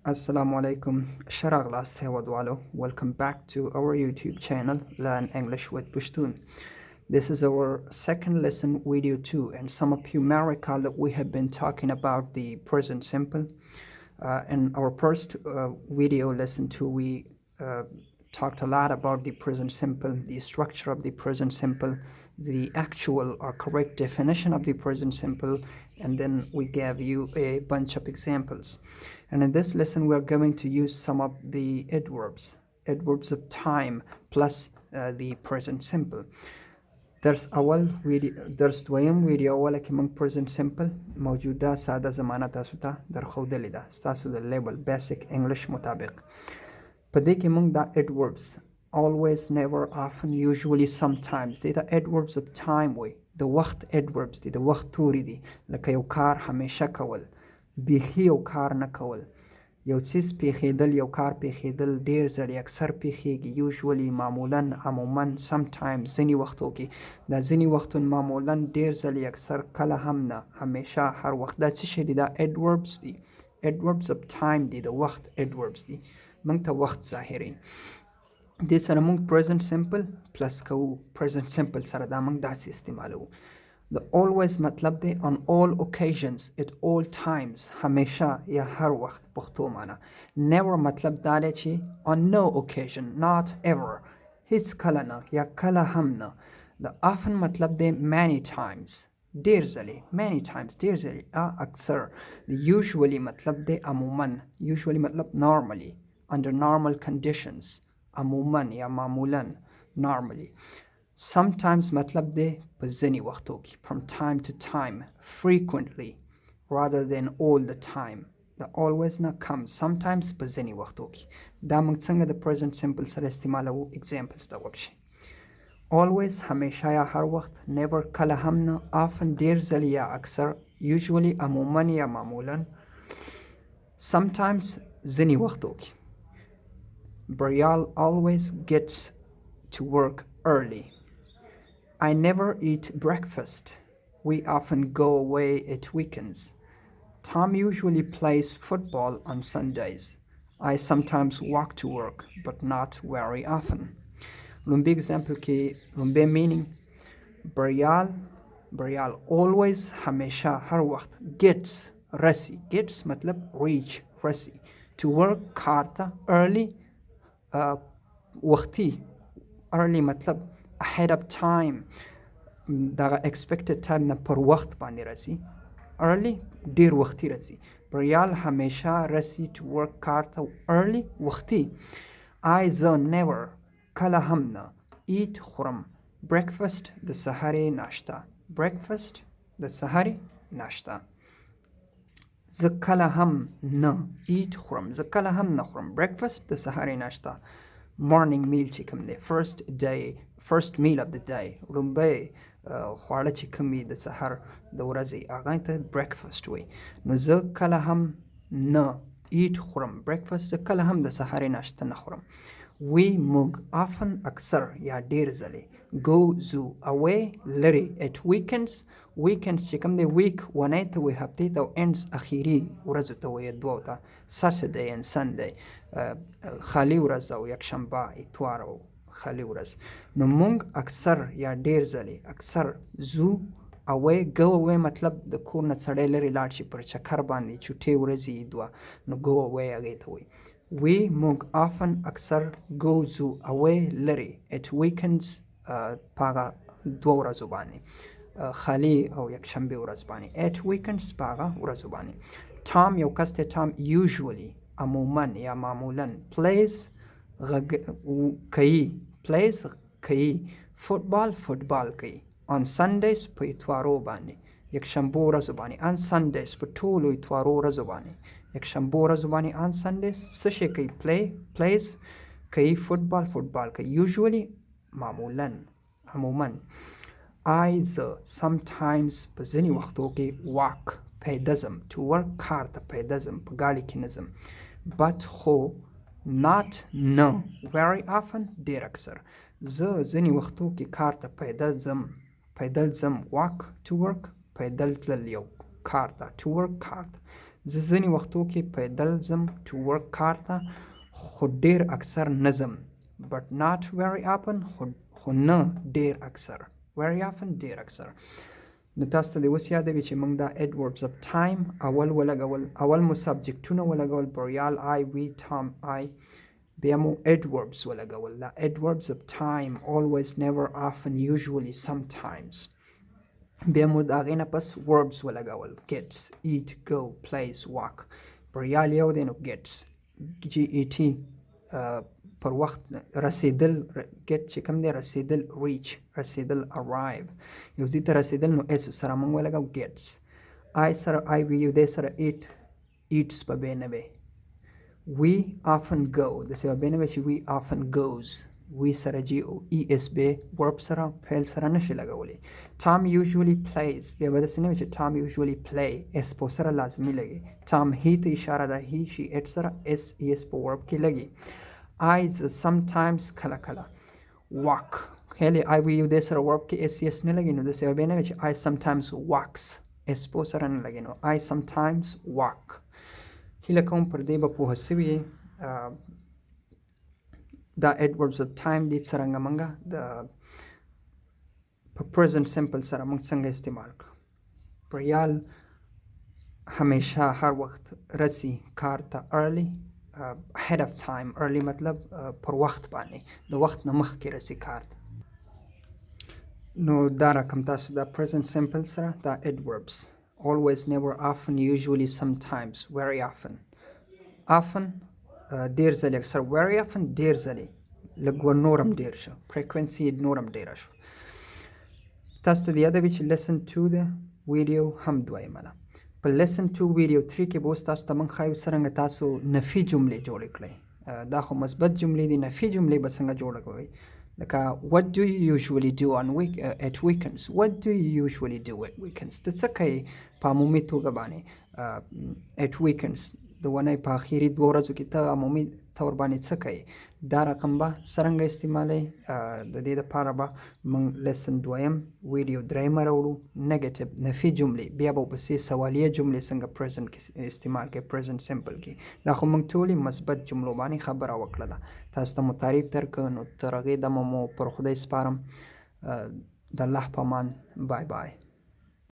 Assalamu alaikum. Sharag last Wadwalo. Welcome back to our YouTube channel, Learn English with Pashton. This is our second lesson, video 2, and some of you may recall that we have been talking about the present simple. In our first video, lesson 2, we talked a lot about the present simple, the structure of the present simple, the actual or correct definition of the present simple, and then we gave you a bunch of examples. And in this lesson, we are going to use some of the adverbs of time plus the present simple. درس دویم ویډیو اوله کې موږ present simple موجوده ساده زمانه تاسو ته درښودلې ده ستاسو د لیبل بیسیک انګلیش مطابق. په دې کې موږ دا adverbs always, never, often, usually, sometimes دې ته adverbs of time وایي. د وخت adverbs دي، د وخت توري دي، لکه یو کار همیشه کول، بیخې یو کار نه کول، یو څیز پیښېدل، یو کار پیښېدل، ډېر ځلې اکثر پیښېږي، usually معمولا، عموما، sometimes ځینې وختو کې، دا ځینې وختونه معمولا، ډېر ځلې اکثر، کله هم نه، همیشه، هر وخت. دا څه شی دي؟ دا adverbs دي. adverbs of time دي، د وخت adverbs دي، موږ ته وخت ظاهري. دې سره موږ present simple plus کوو. present simple سره دا موږ داسې استعمالوو. The always مطلب دی on all occasions, at all times، همیشه یا هر وخت پښتو معنا. never مطلب دا دی چې on no occasion, not ever، هیڅ کله نه یا کله هم نه. The often مطلب دی many times، ډېر ځلې، many times، ډېر ځلې، اکثر. The usually مطلب دی عموما، usually مطلب normally، under normal conditions، عموما یا معمولا، normally. Sometimes مطلب دی په ځینې وختو کې، from time to time، frequently rather than all the time. The always نه کم، sometimes په ځینې وختو کې. دا موږ څنګه د present simple سره استعمالوو؟ examples ته وکشي. always همیشه یا هر وخت، never کله هم نه، often ډېر ځلې یا اکثر، usually عموما یا معمولا، sometimes ځینې وختو کې. Brial always gets to work early. I never eat breakfast. We often go away at weekends. Tom usually plays football on Sundays. I sometimes walk to work, but not very often. Lumbi example ki lumbi meaning Brial always hamisha har waqt gets rasi. Gets matlab reach rasi. To work karta early waqti. Early matlab ahead of time. دا expected time نه پر وخت باندې رسی. early ډیر وختي رسی. بریال همیشه رسی to work کار ته early وختي. I زه never کله هم نه eat خورم breakfast د سحرې ناشته. breakfast د سحرې ناشته. زه کله هم نه eat خورم، زه کله هم نه خورم breakfast د سحرې ناشته. morning meal چې کوم دی، first meal of the day، لومبی خواړه چې کوم وي د سحر د ورځې، هغه ته breakfast وایي. نو زه کله هم نه eat خورم breakfast، زه کله هم د سحرې ناشته نه خورم. we موږ often اکثر یا ډېر ځلې go ځو away لرې at weekends چې کوم دی week ونې ته وایي، هفتې ته، او ends اخیري ورځو ته وایي، دوو ته Saturday and Sunday، خالي ورځ او یکشنبه، اتوار او خالي ورځ. نو موږ اکثر یا ډېر ځلې اکثر ځو away. go away مطلب د کور نه سړی لرې لاړ شي پر چکر باندې، چوټې ورځې دوه، نو go away هغې ته وایي. we موږ often اکثر go ځو away لرې at weekends په هغه دوه ورځو باندې، خالي او یکشنبې ورځ باندې، at weekends په هغه ورځو باندې. Tom یو کس دی، Tom usually عموما یا معمولا plays کوي، plays کوي، football کوي، on Sundays په اتوارو باندې، یکشنبو ورځو باندې، on Sundays په ټولو اتوارو ورځو باندې، یکشنبو ورځو باندې on Sundays څه شی کوي؟ plays کوي، football کوي، usually معمولا، عموما. I زه sometimes په ځینې وختو کې walk پیاده ځم to work کار ته پیاده ځم، په ګاډي کې نه ځم. but خو not نه very often ډېر اکثر. زه ځینې وختو کې کار ته پیدل ځم walk to work، پیدل تلل یو کار ته، to work کار ته. زه ځینې وختو کې پیدل ځم to work کار ته خو ډېر اکثر نه ځم but not very often خو نه ډېر اکثر very often ډېر اکثر نو تاسو ته دې اوس یادوي چې موږ دا adverbs of time اول ولګول اول مو سبجکټونه ولګول بریال I we Tom I بیا مو adverbs ولګول دا adverbs of time always never often usually sometimes بیا مو د هغې نه پس verbs ولګول gets eat go plays walk بریال یو دی نو gets get پر وخت رسیدل get چې کوم دی رسیدل reach رسیدل arrive یو ځای ته رسیدل نو اس سره موږ ولګو gets I سره I we یو دی سره eats په بې نه وی we often go داسې په بې نه وی چې we often goes we سره GOES به verb سره فعل سره نشي لګولی Tom usually plays بیا به داسې نه وي چې Tom usually play اس په سره لازمي لګي Tom he ته اشاره ده he she it سره SES په verb کې لګي I sometimes کله کله walk خیلی I we یو دې سره verb کې SES نه لګي نو داسې په بې نه وي چې I sometimes walks اس په سره نه لګي نو I sometimes walk هیله کوم پر دې به پوهه سوي دا adverbs of time دي څرنګه موږ د په present simple سره موږ څنګه استعمال کړو بریال همیشه هر وخت رسي کار ته early ahead of time early مطلب پر وخت باندې د وخت نه مخکې رسي کار ته نو دا رقم تاسو دا present simple سره دا adverbs always never often usually sometimes very often ډېر ځلې اکثر very often ډېر ځلې لږ نورم ډېر شو frequency نورم ډېره شو تاسو ته د یاده وي چې lesson 2 د ویډیو هم دویمه ده په lesson 2 ویډیو 3 کې به اوس تاسو ته موږ ښایو څرنګه تاسو نفي جملې جوړې کړئ دا خو مثبت جملې دي نفي جملې به څنګه جوړه کوئ لکه what do you usually do at weekends what do you usually do at weekends ته څه کوئ په عمومي توګه باندې at weekends د ونې په اخري 2 ورځو کې ته عمومي طور باندې څه کوي دا رقم به څرنګه استعمالوي د دې دپاره به موږ lesson 2 ویډیو 3 راوړو نیګیټیو نفي جملې بیا به ورپسې سوالیه جملې څنګه present کې استعمال کوي present simple کې دا خو موږ ټولې مثبت جملو باندې خبره وکړله تاسو ته مو تعریف درکړه نو تر هغې دمه مو پر خدای سپارم د الله په امان بای بای